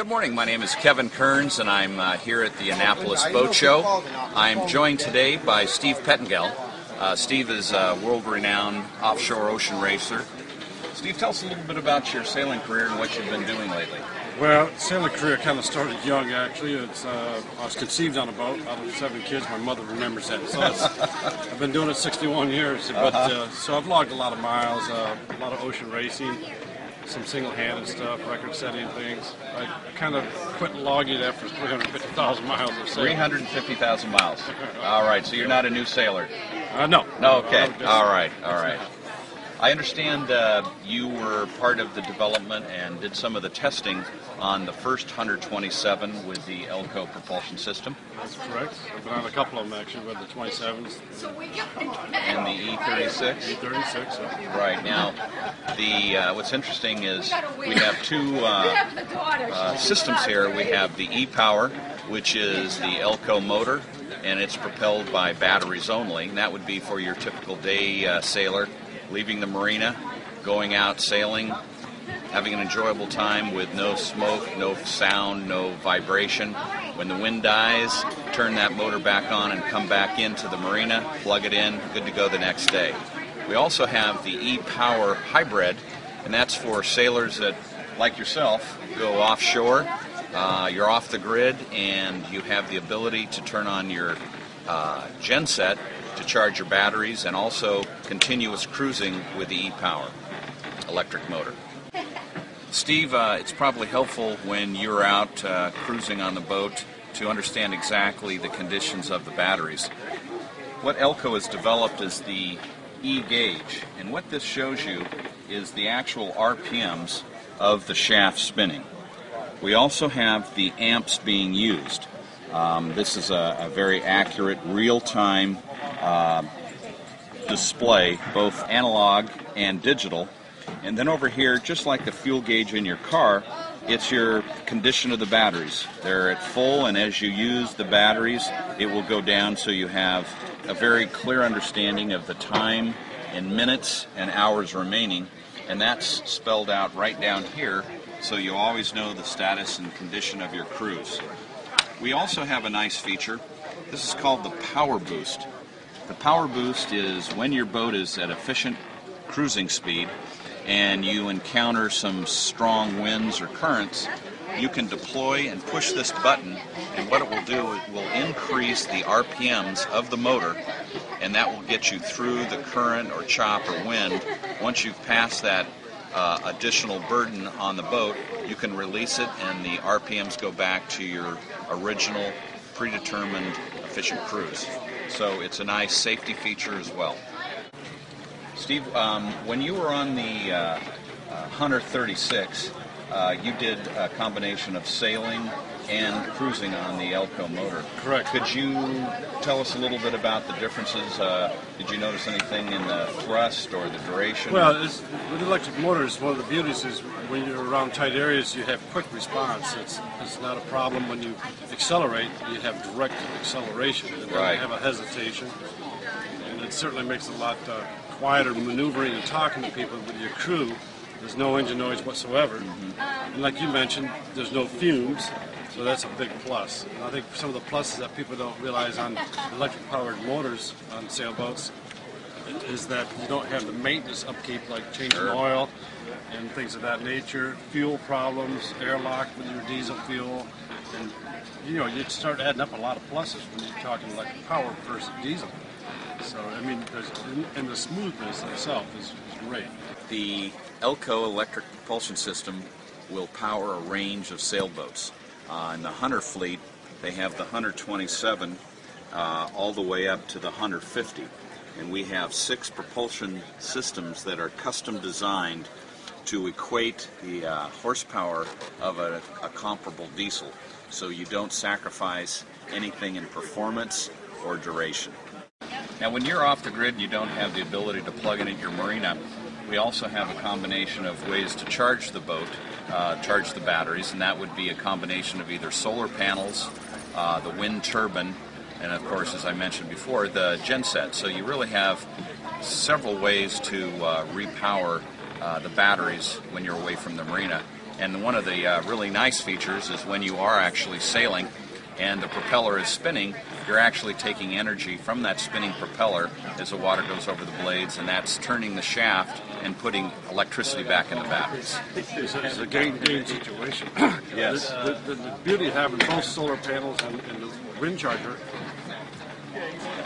Good morning, my name is Kevin Kearns and I'm here at the Annapolis Boat Show. I'm joined today by Steve Pettengill. Steve is a world-renowned offshore ocean racer. Steve, tell us a little bit about your sailing career and what you've been doing lately. Well, sailing career kind of started young, actually. I was conceived on a boat. Out of 7 kids, my mother remembers that. So I've been doing it 61 years. But so I've logged a lot of miles, a lot of ocean racing, some single-handed stuff, record-setting things. I kind of quit logging it after 350,000 miles of sailing. 350,000 miles. All right, so you're not a new sailor? No. No, okay. All right. I understand you were part of the development and did some of the testing on the first 127 with the Elco propulsion system. That's correct. I've been on a couple of them, actually, with the 27s. And the E36? E36, yeah. Right. Now, what's interesting is we have two systems here. We have the EPower, which is the Elco motor, and it's propelled by batteries only. And that would be for your typical day sailor, leaving the marina, going out sailing, having an enjoyable time with no smoke, no sound, no vibration. When the wind dies, turn that motor back on and come back into the marina, plug it in, good to go the next day. We also have the EPower Hybrid, and that's for sailors that, like yourself, go offshore. You're off the grid, and you have the ability to turn on your genset to charge your batteries, and also continuous cruising with the EPower electric motor. Steve, it's probably helpful when you're out cruising on the boat to understand exactly the conditions of the batteries. What Elco has developed is the E-gauge, and what this shows you is the actual RPMs of the shaft spinning. We also have the amps being used. This is a very accurate, real-time display, both analog and digital. And then over here, just like the fuel gauge in your car, it's your condition of the batteries. They're at full, and as you use the batteries, it will go down so you have a very clear understanding of the time in minutes and hours remaining, and that's spelled out right down here, so you always know the status and condition of your cruise. We also have a nice feature. This is called the Power Boost. The Power Boost is when your boat is at efficient cruising speed and you encounter some strong winds or currents, you can deploy and push this button, and what it will do, it will increase the RPMs of the motor, and that will get you through the current or chop or wind. Once you've passed that additional burden on the boat, you can release it and the RPMs go back to your original predetermined efficient cruise. So it's a nice safety feature as well. Steve, when you were on the Hunter 36, you did a combination of sailing and cruising on the Elco motor. Correct. Could you tell us a little bit about the differences? Did you notice anything in the thrust or the duration? Well, with electric motors, one of the beauties is when you're around tight areas, you have quick response. It's not a problem when you accelerate. You have direct acceleration. You don't have a hesitation. And it certainly makes it a lot quieter maneuvering and talking to people with your crew. There's no engine noise whatsoever. Mm-hmm. And like you mentioned, there's no fumes. So that's a big plus. And I think some of the pluses that people don't realize on electric-powered motors on sailboats is that you don't have the maintenance upkeep like changing oil and things of that nature, fuel problems, airlock with your diesel fuel, and you start adding up a lot of pluses when you're talking electric power versus diesel. So I mean, and the smoothness itself is great. The Elco electric propulsion system will power a range of sailboats. In the Hunter fleet, they have the Hunter 27 all the way up to the Hunter 50. And we have 6 propulsion systems that are custom designed to equate the horsepower of a comparable diesel. So you don't sacrifice anything in performance or duration. Now when you're off the grid and you don't have the ability to plug in at your marina, we also have a combination of ways to charge the boat, charge the batteries, and that would be a combination of either solar panels, the wind turbine, and of course, as I mentioned before, the genset. So you really have several ways to repower the batteries when you're away from the marina. And one of the really nice features is when you are actually sailing and the propeller is spinning, you're actually taking energy from that spinning propeller as the water goes over the blades, and that's turning the shaft and putting electricity back in the batteries. It's a gain-gain situation. Yes. The beauty of having both solar panels and the wind charger,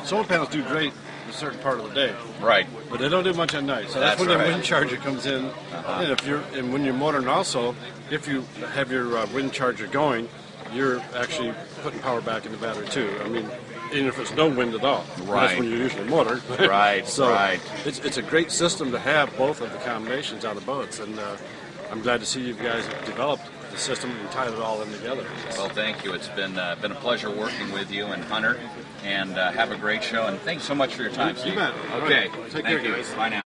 solar panels do great a certain part of the day. Right. But they don't do much at night. So that's when the wind charger comes in. And when you're motoring also, if you have your wind charger going, you're actually putting power back in the battery too. I mean, even if it's no wind at all. Right. That's when you're usually motored. Right, so right. It's a great system to have both of the combinations on the boats. And I'm glad to see you guys have developed the system and tied it all in together. Well, thank you. It's been a pleasure working with you and Hunter. And have a great show. And thanks so much for your time, Steve. You bet. Okay. Right. Take Thank care, you. guys. Bye now.